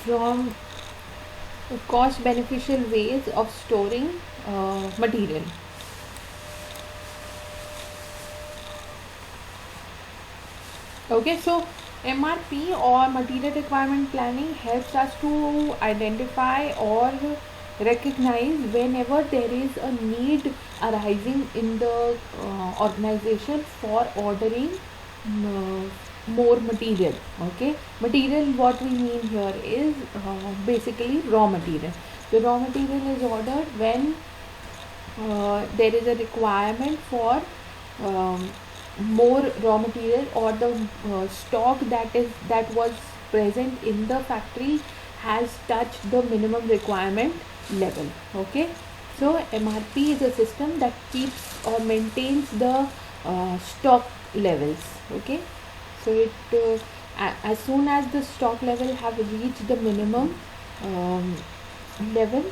from cost beneficial ways of storing material. Okay, so MRP or material requirement planning helps us to identify or recognize whenever there is a need arising in the organization for ordering more material. Okay, material, what we mean here is basically raw material. The raw material is ordered when there is a requirement for more raw material, or the stock that was present in the factory has touched the minimum requirement level. Okay, so MRP is a system that keeps or maintains the stock levels. Okay, so it as soon as the stock level have reached the minimum level,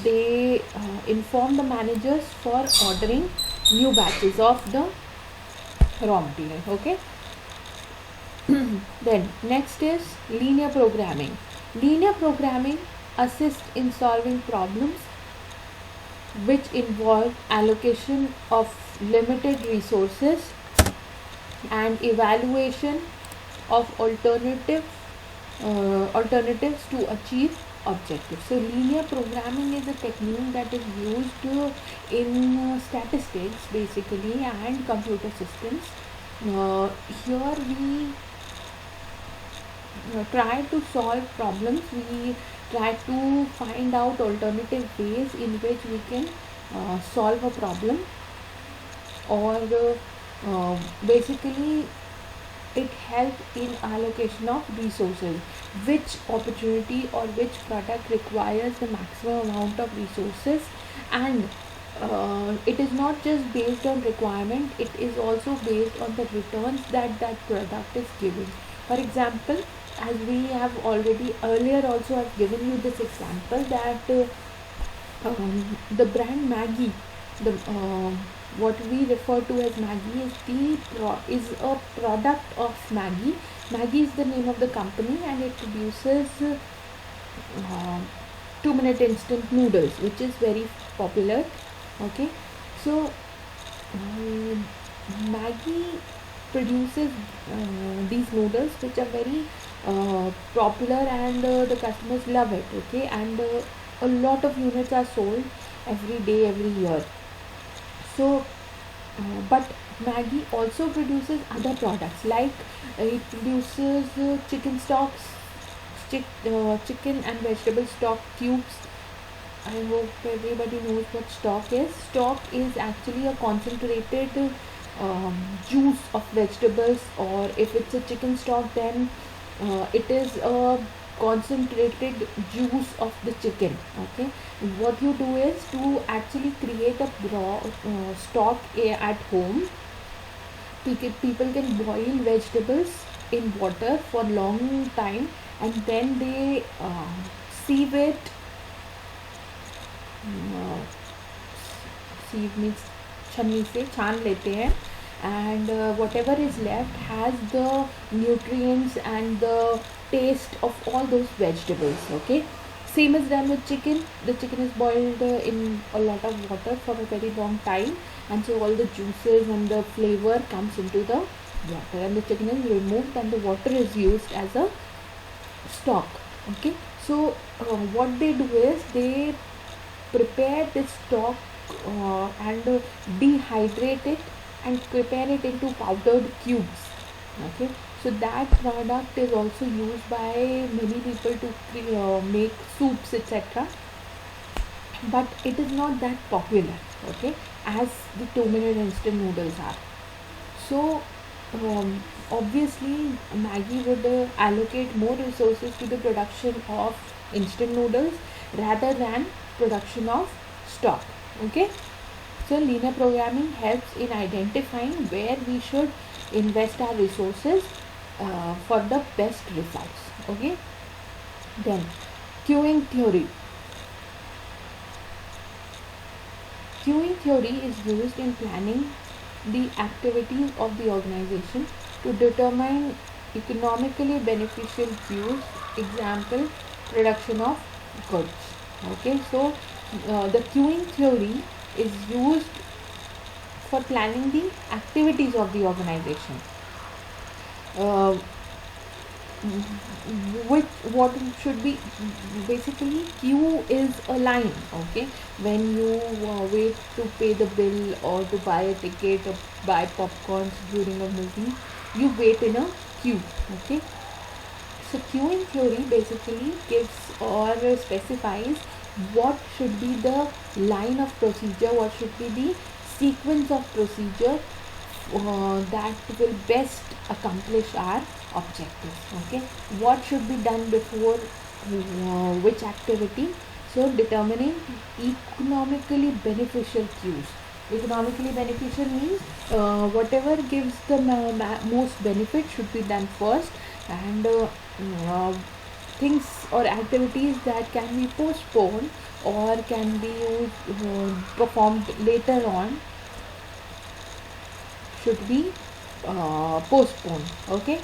they inform the managers for ordering new batches of the raw material. Okay, then next is linear programming. Linear programming assists in solving problems which involve allocation of limited resources and evaluation of alternatives to achieve objectives. So linear programming is a technique that is used in statistics basically and computer systems. Here we try to solve problems, we try to find out alternative ways in which we can solve a problem, or basically it helps in allocation of resources, which opportunity or which product requires the maximum amount of resources. And it is not just based on requirement, it is also based on the returns that that product is giving. For example, as we have already earlier also I've given you this example that the brand Maggi, the what we refer to as Maggi is a product of Maggi. Maggi is the name of the company, and it produces 2-minute instant noodles, which is very popular. Okay, so Maggi produces these noodles which are very popular, and the customers love it. Okay, and a lot of units are sold every day, every year. So but Maggi also produces other products, like it produces chicken and vegetable stock cubes. I hope everybody knows what stock is. Stock is actually a concentrated juice of vegetables, or if it's a chicken stock, then it is a concentrated juice of the chicken. Okay, what you do is to actually create a stock at home. People can boil vegetables in water for long time, and then they sieve it. Sieve means छन्नी से छान लेते हैं, and whatever is left has the nutrients and the taste of all those vegetables. Okay, same is done with chicken. The chicken is boiled in a lot of water for a very long time, and so all the juices and the flavor comes into the water, and the chicken is removed and the water is used as a stock. Okay, so what they do is they prepare this stock and dehydrate it and prepare it into powdered cubes. Okay, so that product is also used by many people to make soups, etc., but it is not that popular, okay, as the 2-minute instant noodles are. So obviously Maggi would allocate more resources to the production of instant noodles rather than production of stock. Okay, so linear programming helps in identifying where we should invest our resources for the best results. Okay, then queuing theory. Queuing theory is used in planning the activities of the organization to determine economically beneficial cues. Example, production of goods. Okay, so the queuing theory is used for planning the activities of the organization. Uh, which what should be basically, queue is a line. Okay, when you wait to pay the bill or to buy a ticket or buy popcorns during a movie, you wait in a queue. Okay, so queuing theory basically gives or specifies what should be the line of procedure, what should be the sequence of procedure that will best accomplish our objectives. Okay, what should be done before which activity. So determining economically beneficial cues. Economically beneficial means whatever gives the most benefit should be done first, and uh, things or activities that can be postponed or can be used, performed later on, should be postponed. Okay,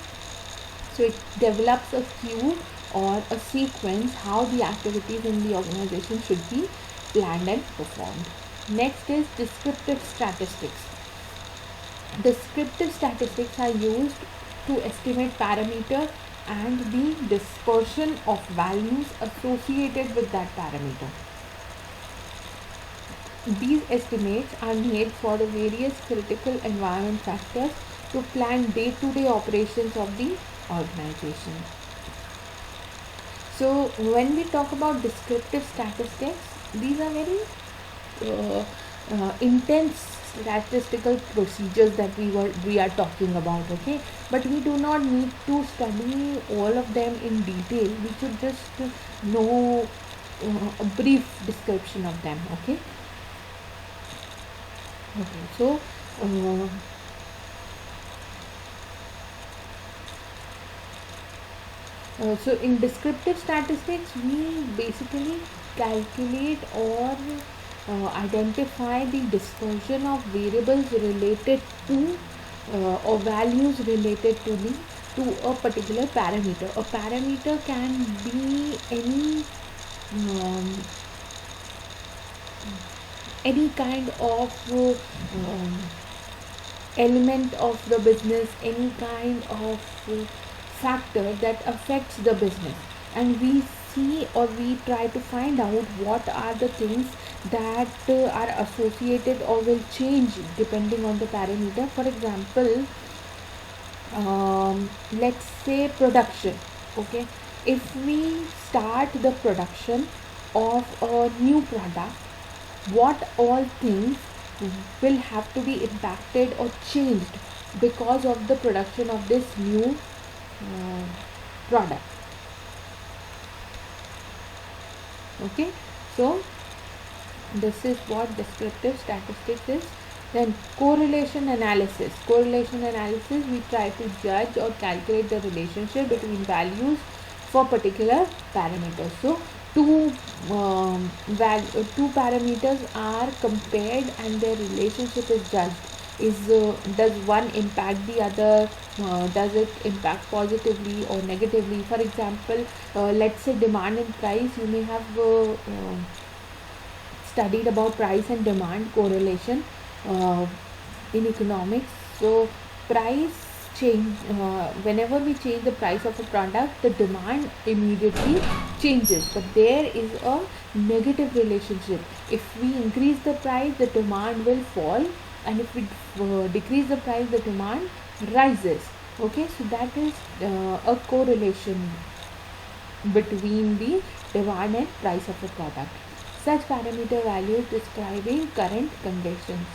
so it develops a queue or a sequence how the activities in the organization should be planned and performed. Next is descriptive statistics. Descriptive statistics are used to estimate parameter and the dispersion of values associated with that parameter. These estimates are made for the various critical environment factors to plan day-to-day operations of the organization. So when we talk about descriptive statistics, these are very uh, intense statistical procedures that we are talking about. Okay, but we do not need to study all of them in detail. We should just know a brief description of them. Okay. Okay, so uh, so in descriptive statistics, we basically calculate or identify the dispersion of variables related to or values related to a particular parameter. A parameter can be um, any kind of element of the business, any kind of factor that affects the business, and we see or we try to find out what are the things that are associated or will change depending on the parameter. For example, let's say production. Okay, if we start the production of a new product, what all things will have to be impacted or changed because of the production of this new product. Okay, so this is what descriptive statistics is. Then correlation analysis, we try to judge or calculate the relationship between values for particular parameters. So two parameters are compared and their relationship is judged. Does one impact the other? Does it impact positively or negatively? For example, let's say demand and price. You may have studied about price and demand correlation uh, in economics. So price change, whenever we change the price of a product, the demand immediately changes, but there is a negative relationship. If we increase the price, the demand will fall, and if we decrease the price, the demand rises. Okay, so that is a correlation between the demand and price of a product. Such parameter values describing current conditions.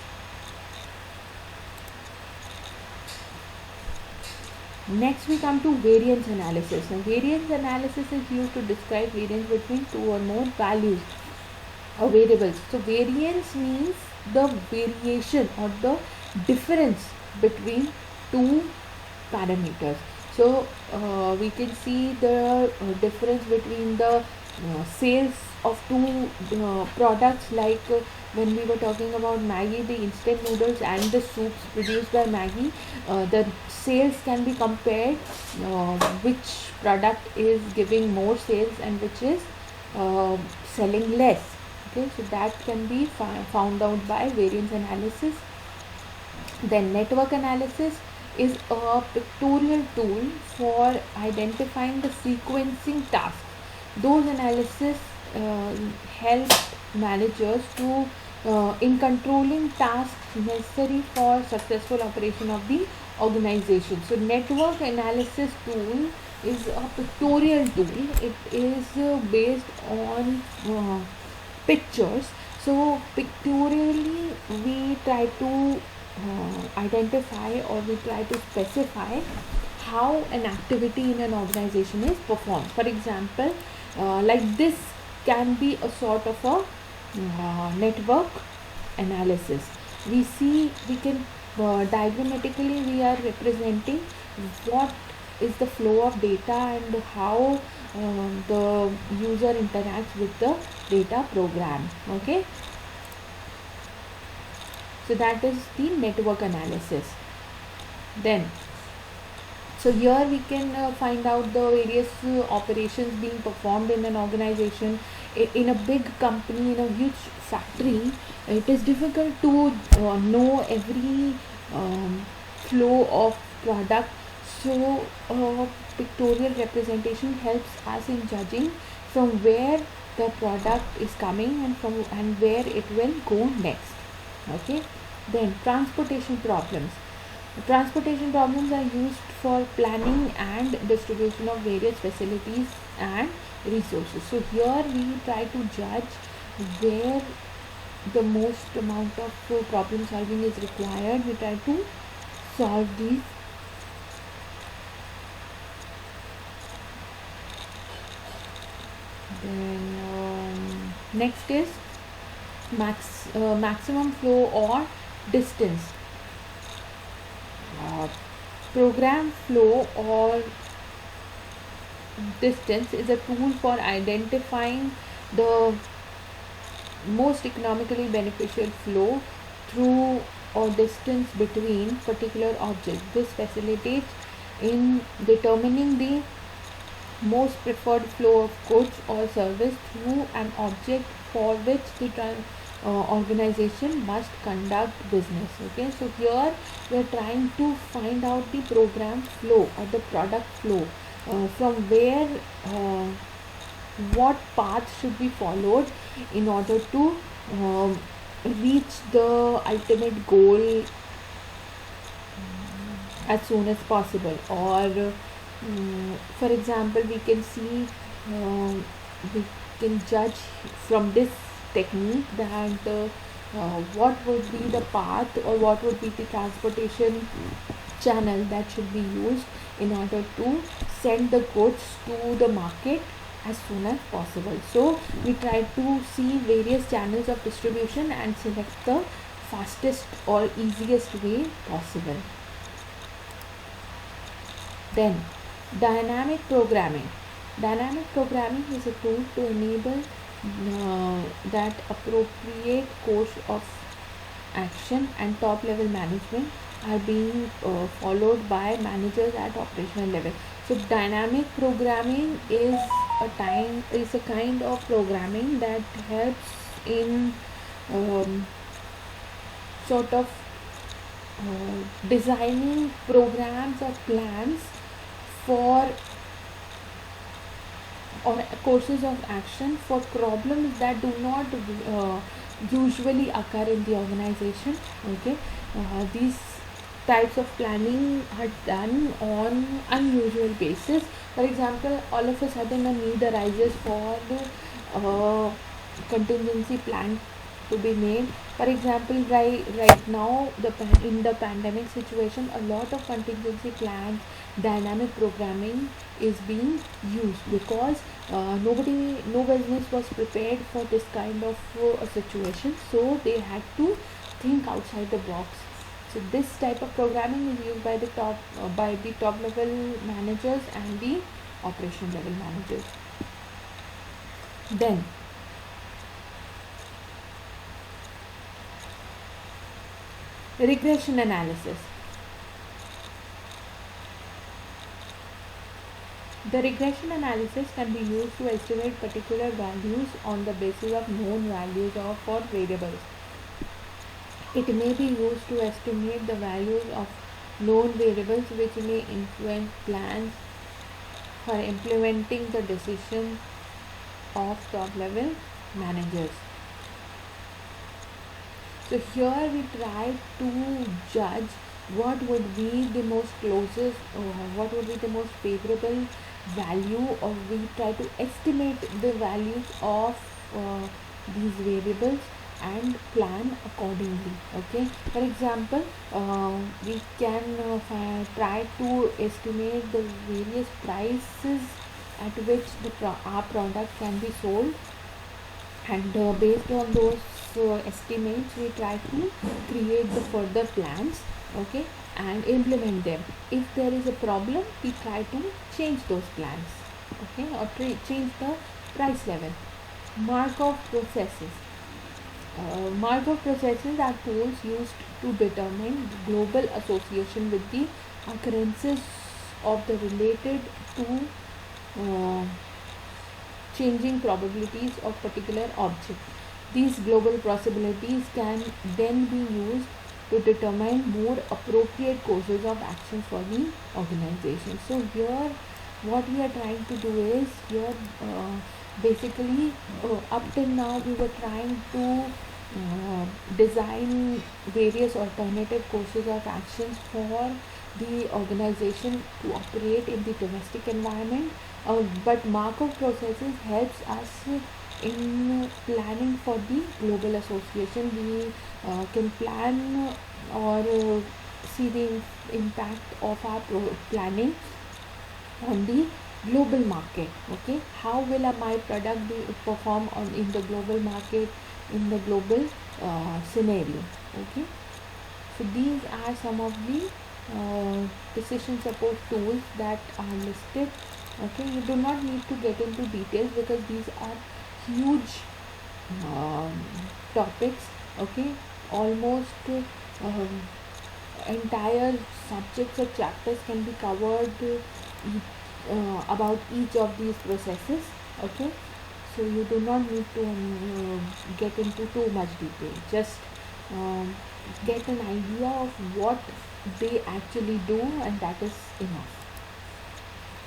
Next we come to variance analysis. Now, variance analysis is used to describe variance between two or more values or variables. So variance means the variation or the difference between two parameters. So we can see the difference between the sales of two products, like when we were talking about Maggi, the instant noodles and the soups produced by Maggi, the sales can be compared, which product is giving more sales and which is uh, selling less. Okay, so that can be found out by variance analysis. Then network analysis is a pictorial tool for identifying the sequencing tasks. Those analysis uh, help managers to in controlling tasks necessary for successful operation of the organization. So network analysis tool is a pictorial tool. It is based on pictures. So pictorially we try to identify, or we try to specify how an activity in an organization is performed. For example, like this can be a sort of a network analysis. We can diagrammatically we are representing what is the flow of data and how the user interacts with the data program. Okay, so that is the network analysis. Then, so here we can find out the various operations being performed in an organization. In a big company, in a huge factory, it is difficult to know every flow of product. So pictorial representation helps us in judging from where the product is coming and from and where it will go next. Okay, then transportation problems. Transportation problems are used for planning and distribution of various facilities and resources. So here we try to judge where the most amount of problem solving is required. We try to solve these. Then next is maximum flow or distance. uh, Program flow or distance is a tool for identifying the most economically beneficial flow through or distance between particular objects. This facilitates in determining the most preferred flow of goods or service through an object for which the organization must conduct business. Okay, so here we are trying to find out the program flow or the product flow, from where what path should be followed in order to um, reach the ultimate goal as soon as possible. Or for example, we can see, we can judge from this technique that what would be the path or what would be the transportation channel that should be used in order to send the goods to the market as soon as possible. So we try to see various channels of distribution and select the fastest or easiest way possible. Then dynamic programming. Dynamic programming is a tool to enable that appropriate course of action and top level management are being followed by managers at operational level. So dynamic programming is a kind of programming that helps in um, sort of designing programs or plans for or courses of action for problems that do not usually occur in the organization. Okay, these types of planning are done on unusual basis. For example, all of a sudden a need arises for uh, contingency plan to be made. For example, right now in the pandemic situation, a lot of contingency plans, dynamic programming is being used because no business was prepared for this kind of a situation, so they had to think outside the box. So this type of programming is used by the top level managers and the operation level managers. Then regression analysis. The regression analysis can be used to estimate particular values on the basis of known values of for variables. It may be used to estimate the values of known variables which may influence plans for implementing the decision of top level managers. So here we try to judge what would be the most closest, what would be the most favorable value, or we try to estimate the values of these variables and plan accordingly. Okay, for example, we can try to estimate the various prices at which our product can be sold, and based on those estimates we try to create the further plans, okay, and implement them. If there is a problem, we try to change those plans, okay, or change the price level. Markov processes. Markov processes are tools used to determine global association with the occurrences of the related to uh, changing probabilities of particular object. These global possibilities can then be used to determine more appropriate courses of action for the organization. So here what we are trying to do is here basically up till now we were trying to design various alternative courses of actions for the organization to operate in the domestic environment, but Markov processes helps us in planning for the global association. We can plan or see the impact of our planning on the global market. Okay, how will my product be perform on in the global market, in the global scenario. Okay, so these are some of the decision support tools that are listed. Okay, you do not need to get into details because these are huge um, topics. Okay, almost entire subjects or chapters can be covered about each of these processes. Okay, so you do not need to get into too much detail. Just um, get an idea of what they actually do, and that is enough.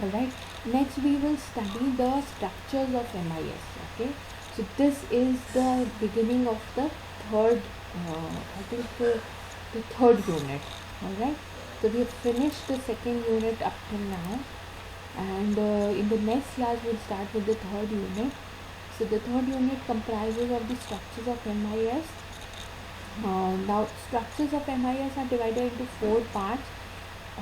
Alright, next we will study the structures of MIS. Okay, so this is the beginning of the third, I think the third unit. Alright, so we have finished the second unit up till now, and in the next class we'll start with the third unit. So the third unit comprises of the structures of MIS. Now structures of MIS are divided into four parts: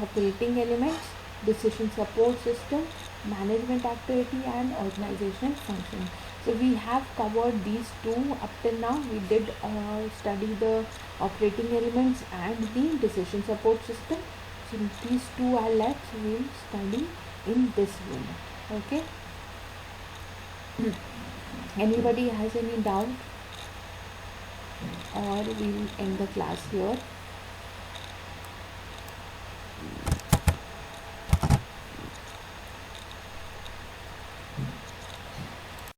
operating elements, decision support system, management activity, and organizational function. So we have covered these two up till now. We did study the operating elements and the decision support system. So these two are left. So we'll study in this unit. Okay. Anybody has any doubt, or we'll end the class here.